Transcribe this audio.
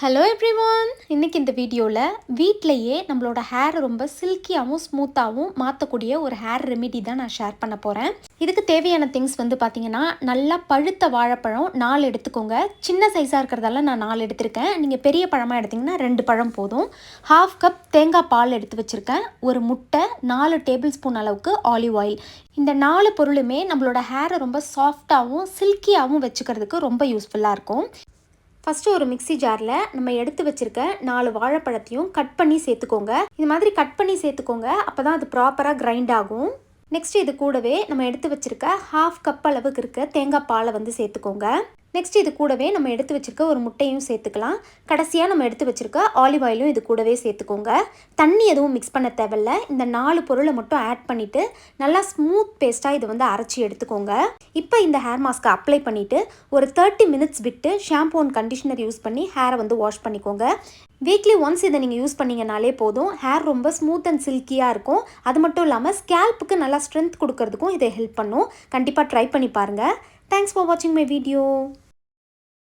Hello everyone, இன்றைக்கி இந்த வீடியோவில் வீட்டிலையே நம்மளோட ஹேரை ரொம்ப சில்கியாகவும் ஸ்மூத்தாகவும் மாற்றக்கூடிய ஒரு ஹேர் ரெமிடி தான் நான் ஷேர் பண்ண போகிறேன். இதுக்கு தேவையான திங்ஸ் வந்து பார்த்திங்கன்னா, நல்லா பழுத்த வாழைப்பழம் 4 எடுத்துக்கோங்க. சின்ன சைஸாக இருக்கிறதால நான் 4 எடுத்திருக்கேன். நீங்கள் பெரிய பழமாக எடுத்திங்கன்னா 2 பழம் போதும். 1/2 கப் தேங்காய் பால் எடுத்து வச்சுருக்கேன். ஒரு முட்டை, 4 டேபிள் ஸ்பூன் அளவுக்கு ஆலிவ் ஆயில். இந்த 4 பொருளுமே நம்மளோட ஹேரை ரொம்ப சாஃப்டாகவும் சில்கியாகவும் வச்சுக்கிறதுக்கு ரொம்ப யூஸ்ஃபுல்லாக இருக்கும். ஃபஸ்ட்டு ஒரு மிக்ஸி ஜாரில் நம்ம எடுத்து வச்சுருக்க 4 வாழைப்பழத்தையும் கட் பண்ணி சேர்த்துக்கோங்க. இது மாதிரி கட் பண்ணி சேர்த்துக்கோங்க, அப்போ தான் அது ப்ராப்பராக கிரைண்ட் ஆகும். நெக்ஸ்ட் இது கூடவே நம்ம எடுத்து வச்சுருக்க 1/2 கப் அளவுக்கு இருக்க தேங்காய் பாலை வந்து சேர்த்துக்கோங்க. நெக்ஸ்ட் இது கூடவே நம்ம எடுத்து வச்சுருக்க ஒரு முட்டையும் சேர்த்துக்கலாம். கடைசியாக நம்ம எடுத்து வச்சுருக்க ஆலிவ் ஆயிலும் இது கூடவே சேர்த்துக்கோங்க. தண்ணி எதுவும் மிக்ஸ் பண்ண தேவையில்ல. இந்த 4 பொருளை மட்டும் ஆட் பண்ணிவிட்டு நல்லா ஸ்மூத் பேஸ்ட்டாக இதை வந்து அரைச்சி எடுத்துக்கோங்க. இப்போ இந்த ஹேர் மாஸ்க்கை அப்ளை பண்ணிவிட்டு ஒரு 30 மினிட்ஸ் விட்டு ஷாம்பூ அண்ட் கண்டிஷனர் யூஸ் பண்ணி ஹேரை வந்து வாஷ் பண்ணிக்கோங்க. வீக்லி ஒன்ஸ் இதை நீங்கள் யூஸ் பண்ணிங்கனாலே போதும். ஹேர் ரொம்ப ஸ்மூத் அண்ட் சில்கியாக இருக்கும். அது மட்டும் இல்லாமல் ஸ்கேல்ப்புக்கு நல்லா ஸ்ட்ரென்த் கொடுக்கறதுக்கும் இதை ஹெல்ப் பண்ணும். கண்டிப்பாக ட்ரை பண்ணி பாருங்கள். தேங்க்ஸ் ஃபார் வாட்சிங் மை வீடியோ.